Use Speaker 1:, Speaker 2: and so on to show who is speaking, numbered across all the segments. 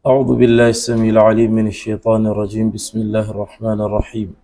Speaker 1: أعوذ بالله السميع العليم من الشيطان الرجيم. بسم الله الرحمن الرحيم.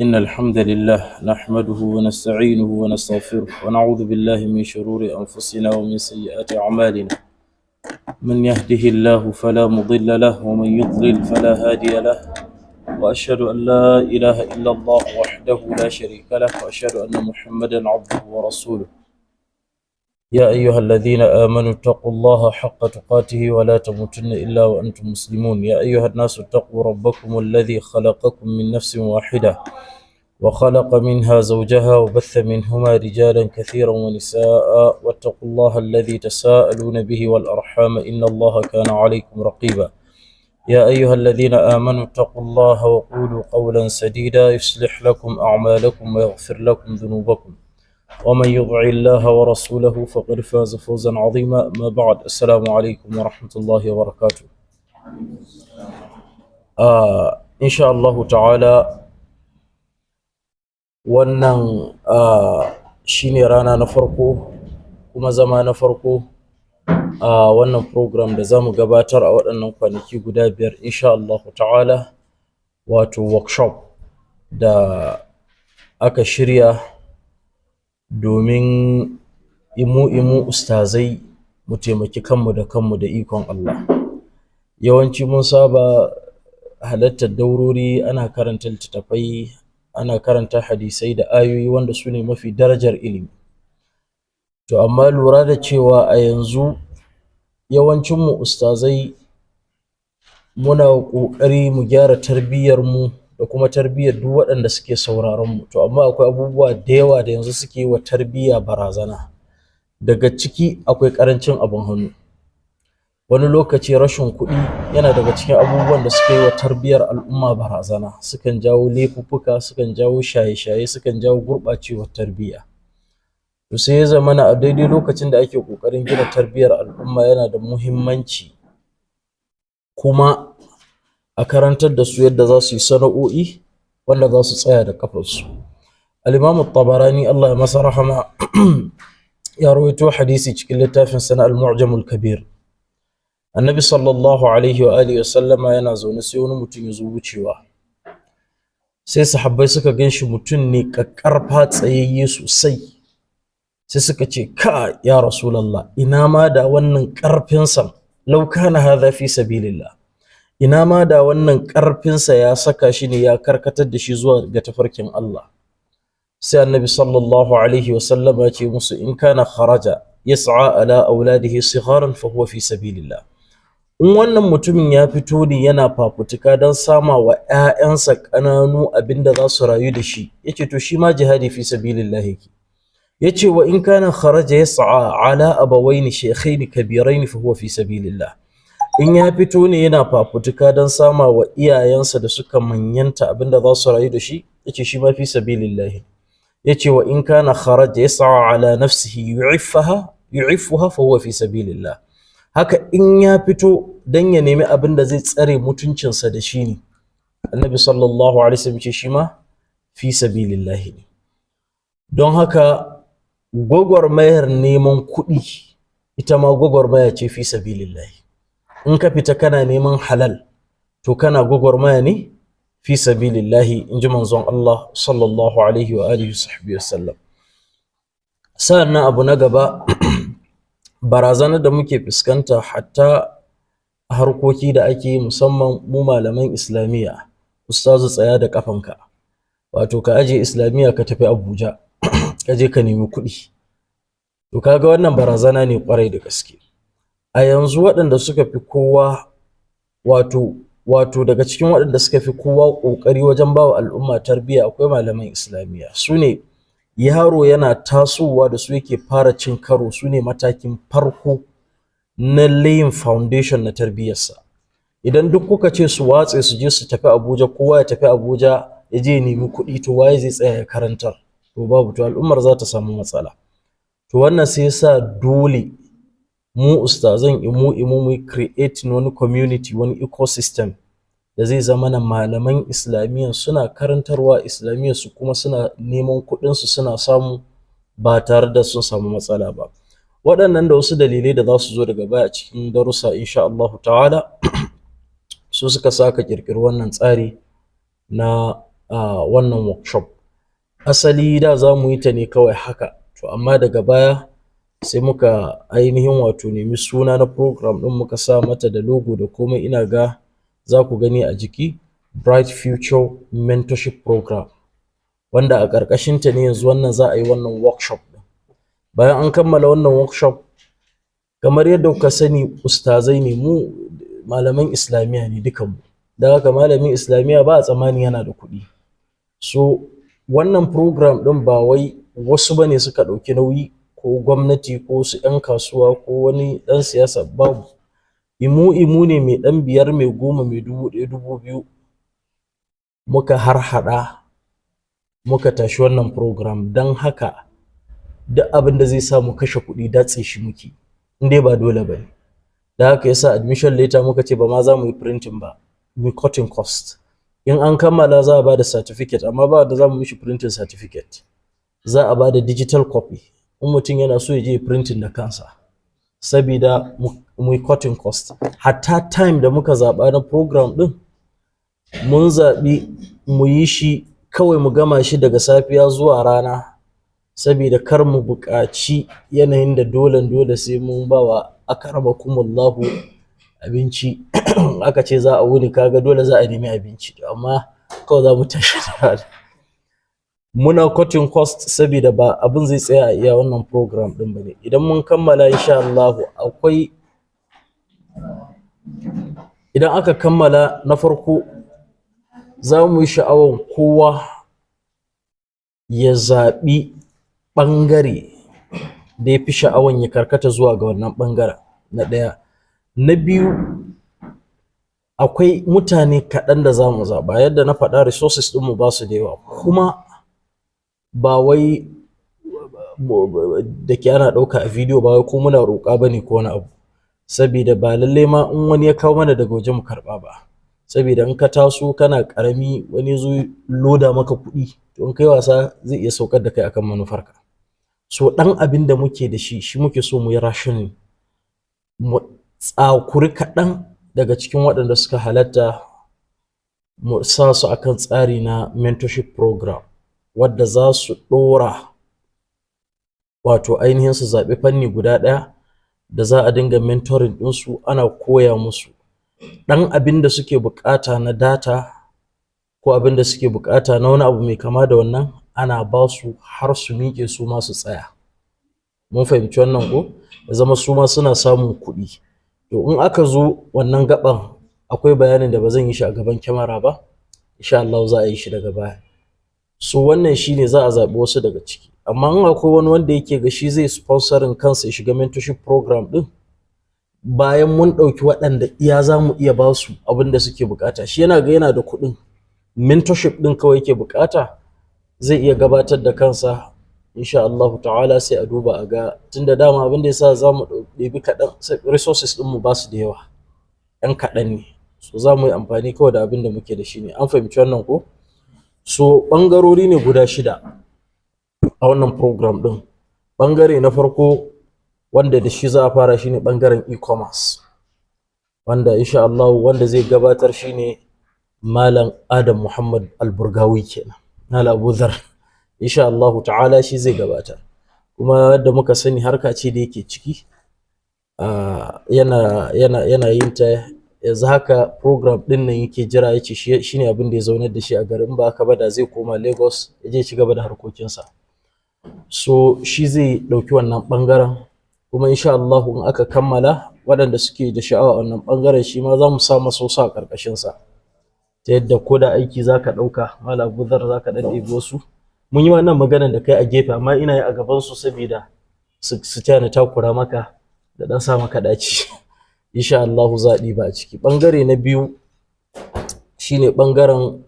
Speaker 1: إن الحمد لله نحمده ونستعينه ونستغفره ونعوذ بالله من شرور أنفسنا ومن سيئات أعمالنا. من يهده الله فلا مضل له ومن يضلل فلا هادي له، وأشهد أن لا إله إلا الله وحده لا شريك له، وأشهد أن محمدا عبده ورسوله. يا أيها الذين آمنوا اتقوا الله حق تقاته ولا تموتن إلا وأنتم مسلمون. يا أيها الناس اتقوا ربكم الذي خلقكم من نفس واحدة وخلق منها زوجها وبث منهما رجالا كثيرا ونساء، واتقوا الله الذي تساءلون به والأرحام إن الله كان عليكم رقيبا. يا أيها الذين آمنوا اتقوا الله وقولوا قولا سديدا يصلح لكم أعمالكم ويغفر لكم ذنوبكم، ومن يطع الله ورسوله فقد فاز فوزا عظيما. ما بعد، السلام عليكم ورحمة الله وبركاته. إن شاء الله تعالى wannan shine rana na farko kuma zama na farko a wannan program da zamu gabatar a waɗannan kwanaki guda biyar insha Allah ta'ala, wato workshop da aka shirya domin imu ustazai mu taimaki kanmu da kanmu da ikon Allah. Yawanci mun saba halartar daurori, ana karanta littattafai, ana karanta hadisai da ayoyi wanda su ne mafi darajar ilimi. To amma lura da cewa a yanzu yawancinmu ustazai muna ƙoƙari mu gyara tarbiyyarmu da kuma tarbiyyar duk waɗanda suke sauraron mu. To amma akwai abubuwa da yawa da yanzu suke wa tarbiyya barazana. Daga ciki akwai ƙarancin abin hannu. Wani lokaci rashin kuɗi yana daga cikin abubuwan da suke wa tarbiyyar al'umma barazana. Sukan jawo laifuffuka, sukan jawo shaye-shaye, sukan jawo gurɓacewar tarbiyya. To sai ya zamana a daidai lokacin da ake ƙoƙarin gina tarbiyyar al'umma yana da muhimmanci kuma a karantar da su yadda za su yi sana'o'i wanda za su tsaya da kafarsu. Al-Imam Tabarani Allah ya masa rahama ya rawaito hadisi cikin littafin sa Al-Mu'jam al-Kabir. Annabi sallallahu alaihi wa alihi wasallama yana zaune sai wani mutum ya zo wucewa. Sai sahabbai suka ganshi mutum ne kakkarfa tsayayye sosai. Sai suka ce, ka ya Rasulullah, ina ma da wannan karfinsa law kana hadha fi sabilillah. Ina ma da wannan ƙarfinsa ya saka shi ne ya karkatar da shi zuwa ga tafarkin Allah. Sai Annabi sallallahu alaihi wasallam ya ce musu, in kana kharaja yas'a ala auladihi sigharan fa huwa fi sabilillah. In wannan mutumin ya fito ne yana fafutuka don sama wa ƴaƴansa ƙananu abinda za su rayu da shi, yace to shi ma jihadi fi sabilillah yake. Yace wa in kana kharaja yas'a ala abawaini shaykhaini kabiraini fa huwa fi sabilillah. In ya fito ne yana fafutuka don sama wa iyayensa da suka manyanta abinda za su rayu da shi, yace shi ma fi sabilillah. Yace wa in kana kharaja yas'a ala nafsihi yu'iffuha fa huwa fi sabilillah. Haka in ya fito dan ya nemi abinda zai tsare mutuncinsa da shi ne, Annabi sallallahu alaihi wasallam ce shi ma fi sabilillah ne. Don haka gwagwarmayar neman kuɗi ita ma gwagwarmaya ce fi sabilillah. In ka fita kana neman halal to kana gwagwarmaya ne fi sabilillahi, in ji manzon Allah sallallahu alaihi wa alihi wasallam. Sa'annan abu na gaba barazanar da muke fuskanta hatta a harkoki da ake yi, musamman mu malaman islamiyya. Ustazu tsaya da kafanka, wato ka aje islamiyya ka tafi Abuja ka je ka nemi kuɗi. To kaga wannan barazana ne kwarai da gaske. A yanzu waɗanda suka fi kowa wato daga cikin waɗanda suka fi kowa ƙoƙari wajen bawa al'umma tarbiyya akwai malaman islamiyya. Su ne yaro yana tasowa da su yake fara cin karo, su ne matakin farko na laying foundation na tarbiyyarsa. Idan duk kuka ce su watse su je su tafi Abuja, kowa ya tafi Abuja ya je ya nemi kuɗi, to waye zai tsaya ya karantar? To babu, to al'ummar za ta samu matsala. To wannan sai yasa dole mu ustazan mu creating wani community, wani ecosystem da zai zama na malaman islamiyya suna karantarwa islamiyya su kuma suna neman kuɗin su suna samu ba tare da sun samu matsala ba. waɗannan da wasu dalilai da za su zo daga baya cikin darussa insha Allah ta'ala su suka saka ƙirƙiri wannan tsari na wannan workshop. Asali da za mu yi ta ne kawai haka, to amma daga baya sai muka ainihin wato nemi suna na program ɗin, muka sa mata da logo da komai, ina ga za ku gani a jiki, Bright Future Mentorship Program, wanda a ƙarƙashinta ne yanzu wannan za a yi wannan workshop ɗin. Bayan an kammala wannan workshop, kamar yadda kuka sani ustazai ne mu, malaman islamiyya ne dukanmu, da haka malamin islamiyya ba a tsammani yana da kuɗi. So wannan program ɗin ba wai wasu bane suka ɗauki nauyi, ko gwamnati ko su 'yan kasuwa ko wani ɗan siyasa, babu. Imu ne mai ɗan biyar, mai goma, mai 1000, 2000 muka harhaɗa muka tashi wannan program. Don haka duk abin da zai sa mu kashe kuɗi datse shi muke, in dai ba dole ba ne. Da haka yasa admission letter muka ce ba ma za mu yi printing ba, we cutting cost. In an kammala za a ba da certificate, amma ba da za mu mishi printing certificate, za a ba da digital copy in mutum yana so ya je printing da kansa, sabida mu yi cutting cost. Hatta time da muka zaɓa na program ɗin, mun zaɓi mu yi shi kawai mu gama shi daga safiya zuwa rana, sabida kar mu buƙaci yanayin da dole sai mun ba wa akramakumullahu abinci aka ce za a wuni, kaga dole za a nemi abinci, amma kawai za mu tashi da rana. Muna cutting cost sabida ba abin zai tsaya a iya wannan program ɗin ba ne. Idan mun kammala insha Allah akwai, idan aka kammala na farko za mu yi sha'awan kowa ya zaɓi ɓangare da ya fi sha'awan ya karkata zuwa ga wannan ɓangaren, na ɗaya. Na biyu, akwai mutane kaɗan da za mu zaɓa, yadda na faɗa resources ɗinmu ba su da yawa, kuma ba wai da ke ana ɗauka a video, ba wai ko muna roƙa ba ne ko wani abu, sabida ba lallai ma in wani ya kawo mana daga waje mu karɓa ba, sabida in ka taso kana ƙarami wani zo loda maka kuɗi, to in kai wasa zai iya saukar da kai akan manufarka. So ɗan abin da muke da shi muke so mu yi rationing, mu tsakuri kaɗan daga cikin waɗanda suka halatta, mu sa su akan tsari na mentorship program, wadda za su ɗora, wato ainihin su zaɓi fanni guda ɗaya da za a dinga mentoring ɗinsu, ana koya musu ɗan abin da suke buƙata na data, ko abin da suke buƙata na wani abu mai kama da wannan, ana ba su har su miƙe su ma su tsaya. Mun fahimci wannan ko? Ya zama su ma suna samun kuɗi. To in aka zo wannan gaban, akwai bayanin da ba zan yi shi a gaban kyamara ba, insha Allah za a yi shi daga baya. So wannan shine za a zaɓi wasu daga ciki, amma in akwai wani wanda yake ga shi zai sponsorin kansa ya shiga mentorship program ɗin, bayan mun ɗauki waɗanda iya za mu iya ba su abin da suke buƙata, shi yana ga yana da kuɗin, mentorship ɗin kawai yake buƙata, zai iya gabatar da kansa insha Allah ta'ala, sai a duba a ga, tunda dama abin da yasa za mu ɗebi kaɗan, resources ɗinmu ba su da yawa, 'yan kaɗan ne, so za mu yi amfani kawai da abin da muke da shi ne. An fahimci wannan ko? So ɓangarori ne guda 6 a wannan program ɗin. Ɓangare na farko wanda da shi za a fara shine ɓangaren e-commerce, wanda insha Allah wanda zai gabatar shine Malam Adam Muhammad Alburgawi kenan, Malam Abu Dhar, insha Allah ta'ala shi zai gabatar. Kuma yadda muka sani harka ce da yake ciki, yana yin ta yanzu haka, program ɗin nan yake jira, yace shi ne abin da ya zaunar da shi a garin, ba haka ba da zai koma Lagos ya je ci gaba da harkokinsa. So shi zai ɗauki wannan ɓangaren, kuma insha Allah in aka kammala, waɗanda suke da sha'awa wannan ɓangaren shi ma za mu sa masa wasu a ƙarƙashinsa, ta yadda ko da aiki za ka ɗauka, Malam Abu Dhar za ka ɗan ɗebi wasu. Mun yi wannan maganar da kai a gefe, amma ina yi a gabansu saboda su taya ni takura maka da ɗan sa maka ɗaci. Insha Allah za a ɗiba a ciki. Ɓangare na biyu shine ɓangaren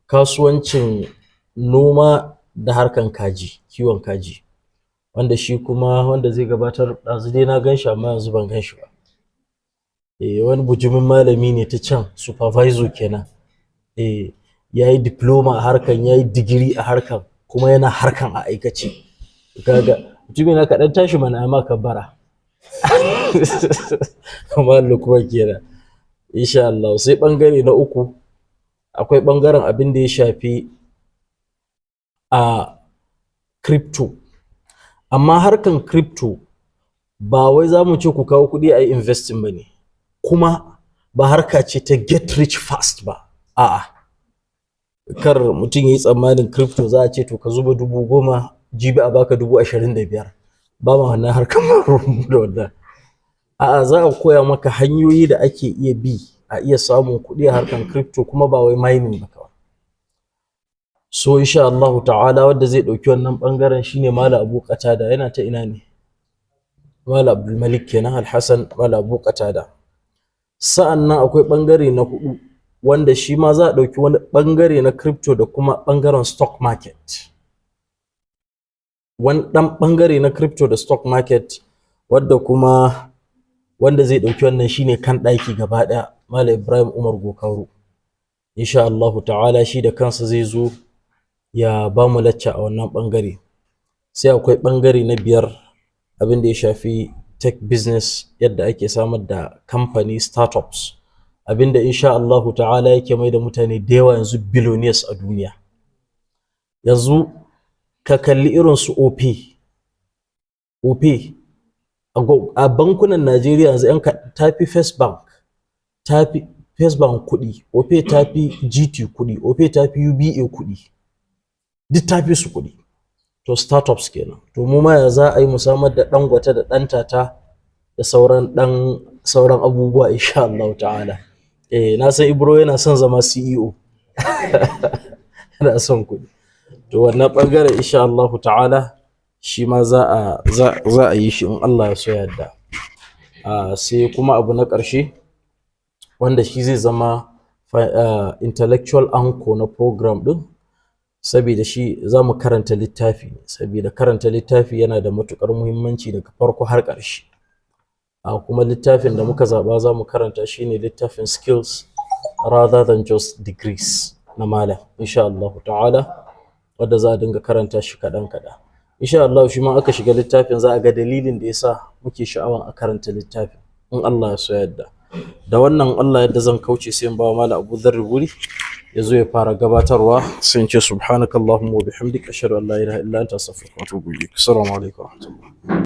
Speaker 1: kasuwancin noma da harkan kaji, kiwon kaji, wanda shi kuma wanda zai gabatar, ɗazu dai na gan shi amma yanzu ban gan shi ba. Wani bujumin malami ne ta can, supervisor kenan. Ya yi diploma a harkan, ya yi digiri a harkan, kuma yana harkan a aikace. Kaga mutumin na kaɗan tashi mana ma kabbara. Malam Lukman kenan insha Allah. Sai bangare na uku akwai bangaren abin da ya shafi a crypto, amma harkan crypto ba wai za mu ce ku kawo kuɗi a yi investing ba ne, kuma ba harka ce ta get rich fast ba. A'a, kar mutum ya yi tsammanin crypto za a ce to ka zuba 10,000 jibi a baka 25,000. Ba ma wannan harkar da wannan. A'a, za a koya maka hanyoyi da ake iya bi a iya samun kuɗi a harkar crypto, kuma ba wai mining ba kawai. So insha Allah ta'ala wanda zai ɗauki wannan ɓangaren shine Malam Abu Qatada. Yana ta ina ne? Malam Abdul Malik kenan Al-Hassan, Malam Abu Qatada. Sa'an nan akwai ɓangare na hudu wanda shi ma za a ɗauki wani ɓangare na crypto da kuma ɓangaren stock market. Wani ɗan ɓangare na crypto da stock market wanda zai ɗauki wannan shine kan ɗaki gaba ɗaya Malam Ibrahim Umar Gokauru. Insha Allah ta'ala shi da kansa zai zo ya ba mu lacca a wannan ɓangare. Sai akwai ɓangare na biyar abin da ya shafi tech business, yadda ake samar da kamfani startups, abin da insha Allah ta'ala yake mai da mutane da yawa yanzu billionaires a duniya. Yanzu ka kalli irin su OP a bankunan Najeriya yanzu tafi First Bank, tafi First Bank kuɗi, OP tafi GT kuɗi, OP tafi UBA kuɗi, duk tafi su kuɗi. To startups kenan. To mu ma ya za a yi mu samar da Dangote da Dantata da sauran abubuwa insha Allah ta'ala. Na san Ibro yana son zama CEO. Yana son kuɗi. To wannan ɓangaren insha Allah ta'ala shi ma za a yi shi in Allah ya so yadda. Sai kuma abu na ƙarshe wanda shi zai zama intellectual anchor na program ɗin, saboda shi za mu karanta littafi ne, saboda karanta littafi yana da matuƙar muhimmanci daga farko har ƙarshe. Kuma littafin da muka zaɓa za mu karanta shi ne littafin skills rather than just degrees na malam insha Allah ta'ala, wadda za a dinga karanta shi kaɗan kaɗan. Insha Allah shi ma aka shiga littafin za a ga dalilin da yasa muke sha'awan a karanta littafin in Allah ya so yadda. Da wannan Allah yadda zan kauce sai in ba Malam Abu Dharr wuri ya zo ya fara gabatarwa, sai in ce subhanakallahumma wa bihamdika ashhadu an la ilaha illa anta astaghfiruka wa atubu ilaik. Assalamu alaikum wa rahmatullah.